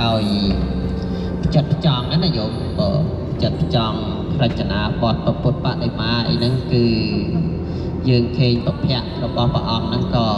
ដោយចិត្តចង់ណាយោមចិត្តចង់រចនាបទពុទ្ធបដិមាអីហ្នឹងគឺយើងឃើញពភៈរបស់ព្រះអង្គហ្នឹងក៏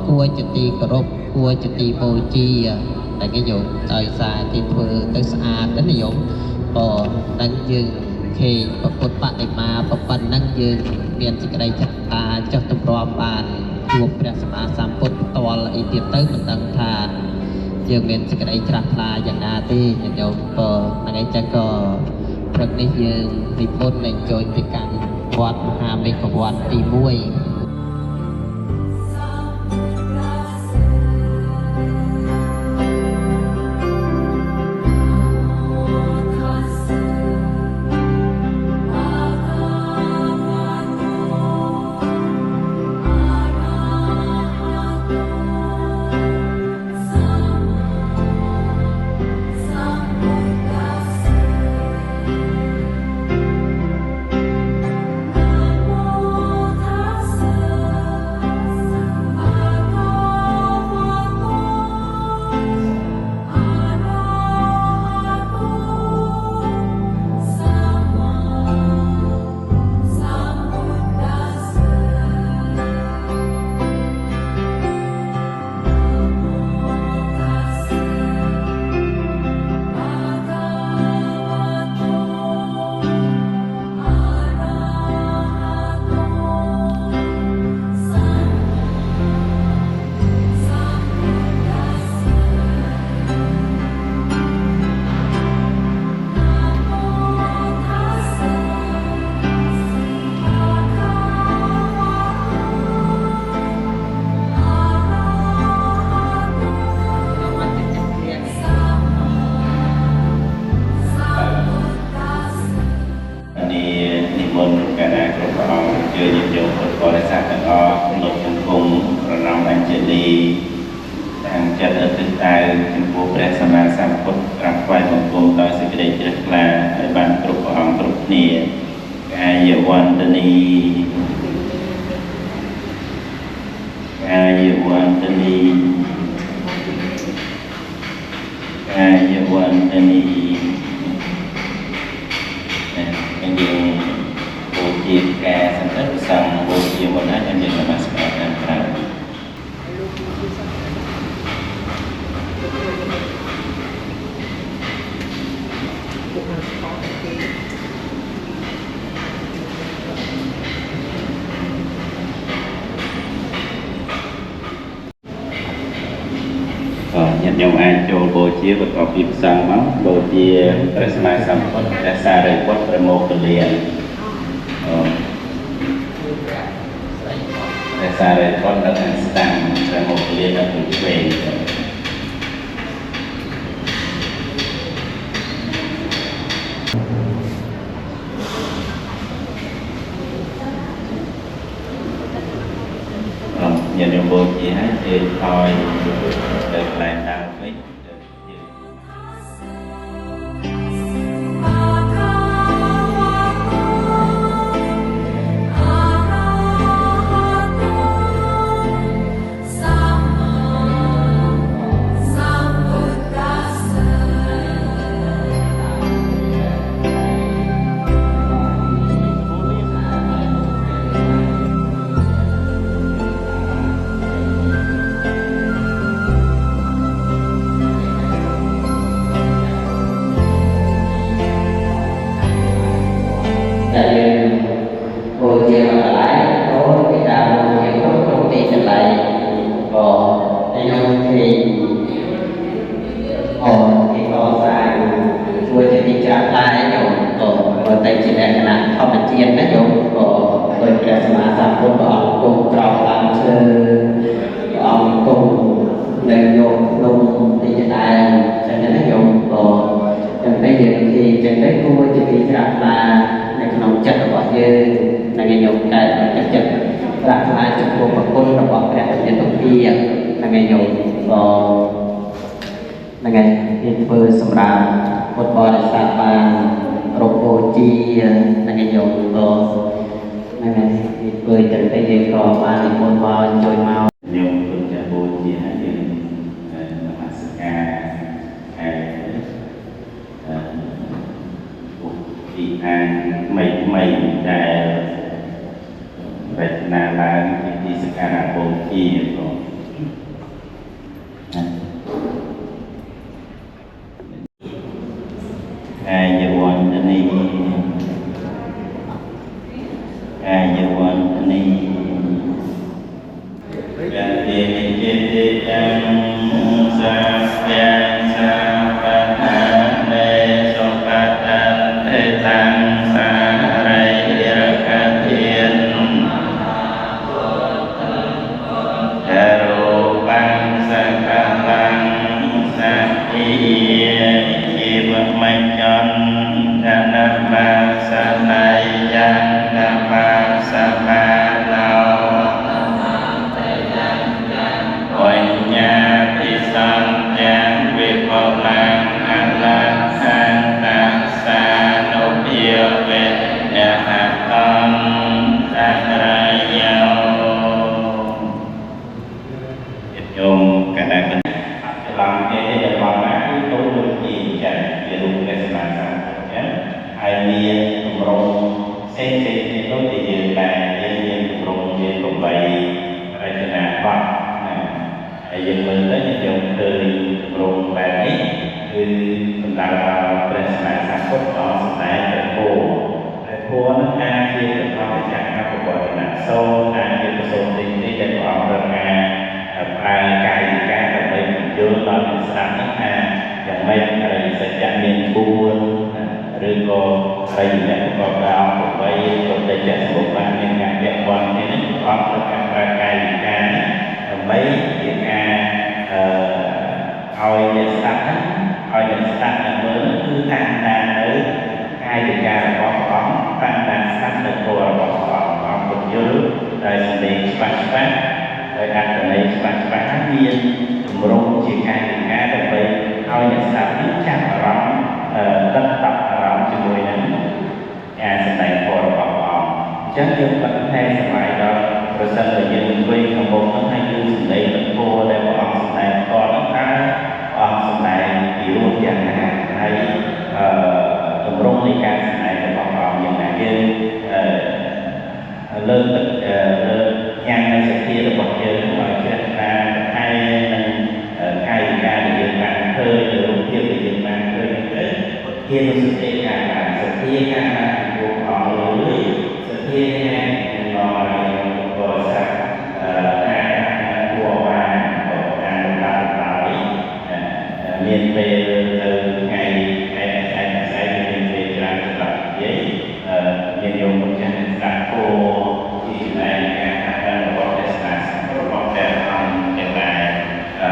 គួរជាទីគោរពគួរជាទីបូជាតែគេយោមដោយសារគេធ្វើទៅស្អាតណាយោមហ្នឹងយើងឃើញពុទ្ធបដិមាប៉ុណ្ណឹងយើងមានសេចក្តីចិត្តថាចុះទម្រាំបានជួបព្រះសម្មាសម្ពុទ្ធផ្ទាល់អីទៀតទៅមិនដឹងថាយើងមានសេចក្តីច្រាស់ថ្លាយ៉ាងណាទេញាតិញោមហ្នឹងឯងចឹងក៏ព្រឹកនេះយើងនិពន្ធនឹងចូលទៅកាន់វត្តមហាមេឃវត្តទី1ខ្ញុំអាចចូលបូជាប្រកបពីផ្សំមកបូជាព្រះសម្មាសម្ពុទ្ធព្រះសារីបុត្រព្រះមោគលានព្រះសារីបុត្រនៅខាងស្ដាំព្រះមោគលាននៅខាងឆ្វេងញាតិញោមបូជាហើយជើញថយទៅកន្លែងដើមវិញ ពីអានថ្មីដែលរចនាឡើងពីសក្ការៈបូជាបងកាយវន្តនីកាយវន្តនីកាតិចេតិទាំងសាស្យាសាបតានេសុបតាទេតាំសារិរកធានអរូបង្សកលាំសាភិជីវមញ្ញននមាសណៃយ៉ាងនមាសមាណោអញ្ញាពិសន្ទាំងវិបលាំអលង្សន្តសានុភាវេនហតន្តរយោយមកណ្ដាលឡើងទេដែលបងណាគឺទៅដូចជាចា៎ជារូបលក្ខណៈសាស្ត្រចា៎ហើយមានទម្រង់ផ្សេងៗនេះដូចជាយើងដែរយើងមានទម្រង់មាន8រចនាបថណាហើយយើងមើលទៅយើងឃើញទម្រង់បែបនេះគឺសំដៅដល់ព្រះសម្មាសម្ពុទ្ធអង្គសម្ដែងព្រះធម៌ព្រះធម៌នឹងអាចជាប្រកបចក្រកបវរណៈសូត្រអាចជាប្រសូតទីនេះដែលព្រះអង្គប្រកាសប្រើកាយវិការដើម្បីបញ្យល់ដល់អ្នកស្ដាប់នេះថាយ៉ាងម៉េចអរិយសច្ចៈមាន4ឬក៏អរិយមគ្គប្រកបដោយអង្គ8ក៏តែជាសមុបបានមានការពាក់ព័ន្ធនេះព្រះអង្គប្រកាសប្រើកាយវិការនេះដើម្បីជាការឲ្យអ្នកស្ដាប់ហ្នឹងឲ្យអ្នកស្ដាប់អ្នកមើលគឺតាមដាននៅកាយវិការរបស់ព្រះអង្គតាមដានស្ដាប់នៅធម៌របស់ព្រះអង្គបញ្យល់ដោយសម្លេងច្បាស់ៗដោយអត្ថន័យច្បាស់ៗមានទម្រង់ជាកាយវិការដើម្បីឲ្យអ្នកស្ដាប់នេះចាប់អារម្មណ៍ដិតតាប់អារម្មណ៍ជាមួយនឹងការសម្ដែងធម៌របស់ព្រះអង្គអញ្ចឹងយើងបន្តថែសម័យដល់ប្រសិនបើយើងអង្គុយក្នុងមុខនោះហើយគឺសម្ដែងធម៌ដែលព្រះអង្គសម្ដែងផ្ទាល់នោះតើព្រះអង្គសម្ដែងពីរូបយ៉ាងណាហើយទម្រង់នៃការសម្ដែងរបស់ព្រះអង្គយ៉ាងណាយើងលើកទឹកលើកញ៉ាំនៅសទ្ធារបស់យើងឲ្យជ្រះថ្លាតែនឹងកាយវិការដែលយើងបានឃើញឬរូបភាពដែលយើងបានឃើញទៅជាសទ្ធាការបានសទ្ធាការបានពីពួកអង្គលើសទ្ធាការនឹងមកឲ្យបរិស័ទការពួកបានការដំណើរដោយមានពេលទៅថ្ងៃស្អែកមានពេលច្រើនសម្រាប់និយាយមានយមម្ចាស់ស្ដាប់គោជាដែលការថារបស់ទេសនារបស់ព្រះអង្គទាំងឡាយ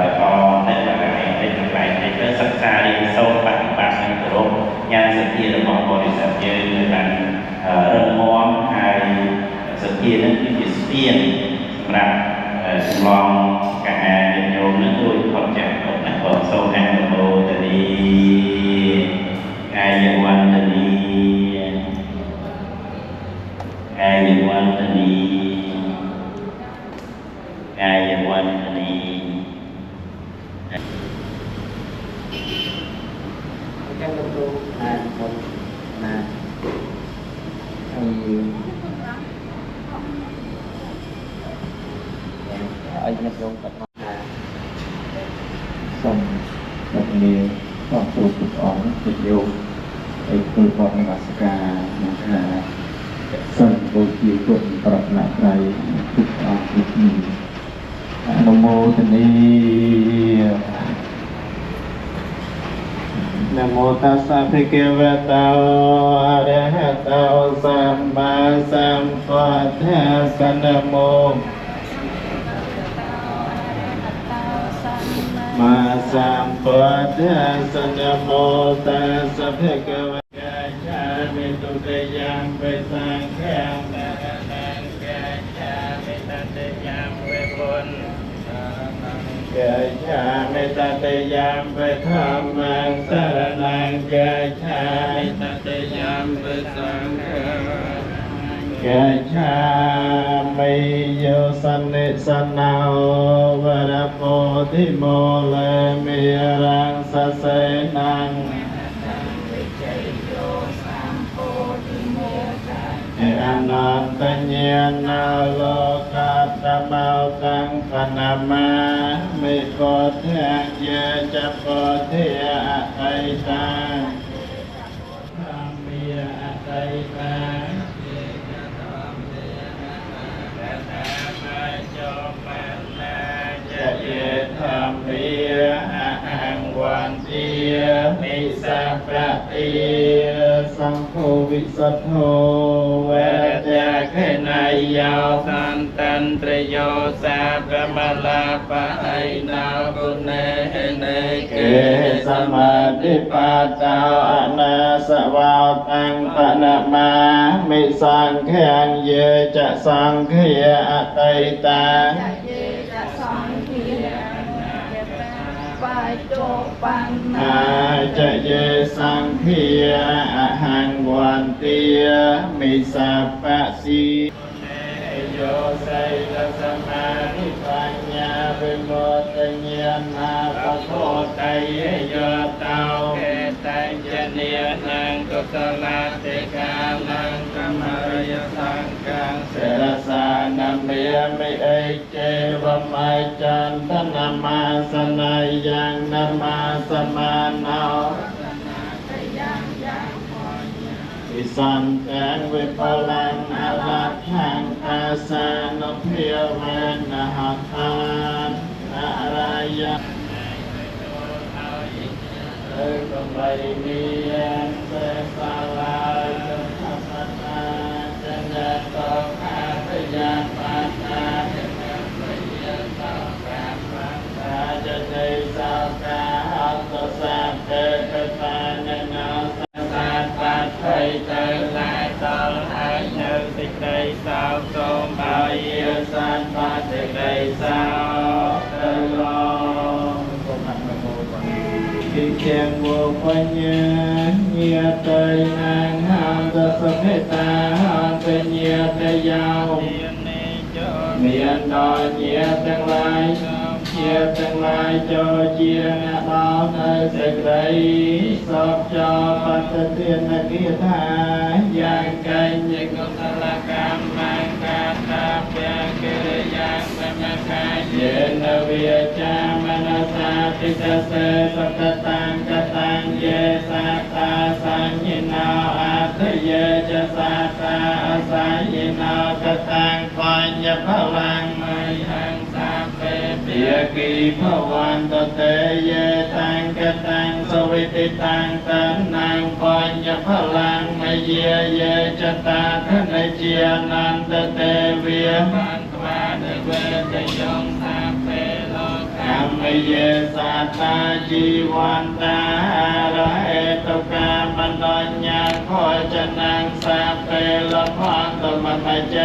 បន្តតែបកឯងតែទាំងឡាយទៅសិក្សារៀនសូត្របប្រតិបត្តិនិងគោរពញ៉ាំសទ្ធារបស់បរិស័ទយើងនៅបានរឹងមាំហើយសទ្ធានឹងគឺជាស្ពានសម្រាប់ចម្លងការញាតិញោមនឹងដោយខុសចាស់ខុសណាស់ក៏សូមអនុមោទនីកាយវន្តនីកាយវន្តនីកាយវន្តនីចាំលោកគ្រូបានមុនណាហើយឲ្យអ្នកលោកគាត់ថាសូមលោកលាសូមទូព្រះអង្គជិតយកឲ្យធ្វើបទនមស្ការមកថាសូមបូជាគុណប្រណត្រ័យទុកអង្គគ្រប់នេះអនុមោទនីនមោตัสสะภะคะវะโตอะระหะโตสัมมาสัมพุทธัสสะนะโมมาสัมพุทธัสสะนะโมตัสสะภะคะวะโตอะระหะโตสัมมาสัมพุทธัสสะนะโมกัจฉามิตติยัมปิธัมมังสรณังกัจฉามิตติยัมปิสังฆังกัจฉามิโยสันนิสนาโวรโพธิโมเลมิรังสเสนัง อนันตญาณโลกัตตะเมาตังปนามามิโกเทเยจะโกเทอะไตตังธรรมีอะไตตังจะเยธรรมีอะหังวันตินิสัพพะติสังโฆวิสัทโธเวทยาเขนายยาวสันตันตรโยสาพมลาปะไอนาบุเนเนเกสมาธิปัตตาอนาสวาตังปนะมามิสังเขยเยจะสังเขยอะไตตังอาจะเยสังเขียอะหังวันเตียมิสัพพะสีโยไสลสมาธิปัญญาวิโมตญาณาปะโคไตโยเตาเอตัญญเนียนังกุศลติกานังธรรมรยสังกังเสรสานัมเมมิเอเจวมัยจันทนามาสนายังนามาสมานาอิสันแตงวิปลังอลักขังอาสานุเพียเวนนะหัตถานอะไรยะก็ไม่มีเสสาลาจะทัพนาจะเนตองอาพยาปัตตาจะเนปยตองกาปัตตาจะเนสาวกาอัตสัพเพกตานานาสัตปัตไทยเตลายตองอาเนสิเตสาวโสมบายีสันปัตเตสาวตลอกิเชียงโวปัญญาเนียเตยนางหามตะสเพตาหามเป็นเนียเตยาวเมียนดอยเนียทั้งหลายเนียทั้งหลายโจเจียงดาวในเสกไรสอบจอปัตเตียนนักกีฬาอย่างกันยังกุศลกรรมมังกาตาเปียกิริยังมมกายเยนเวียจามนัสสาติเสสสัตตังกตังเยสัตตาสัญญินาอัตเยจะสัตตาสัญญินากตังปัญญพลังไมหังสัพเพเปียกีภวันตเตเยตังกตังสวิติตังตันนังปัญญพลังไมเยเยจตาทนเจียนันตเตเวียมันตวาเดเวตยงสัพเพโลกัมเยสัตตาจีวันตาระเอตุกามันดญญาโคจนังสัพเพโลพันตมัตเจ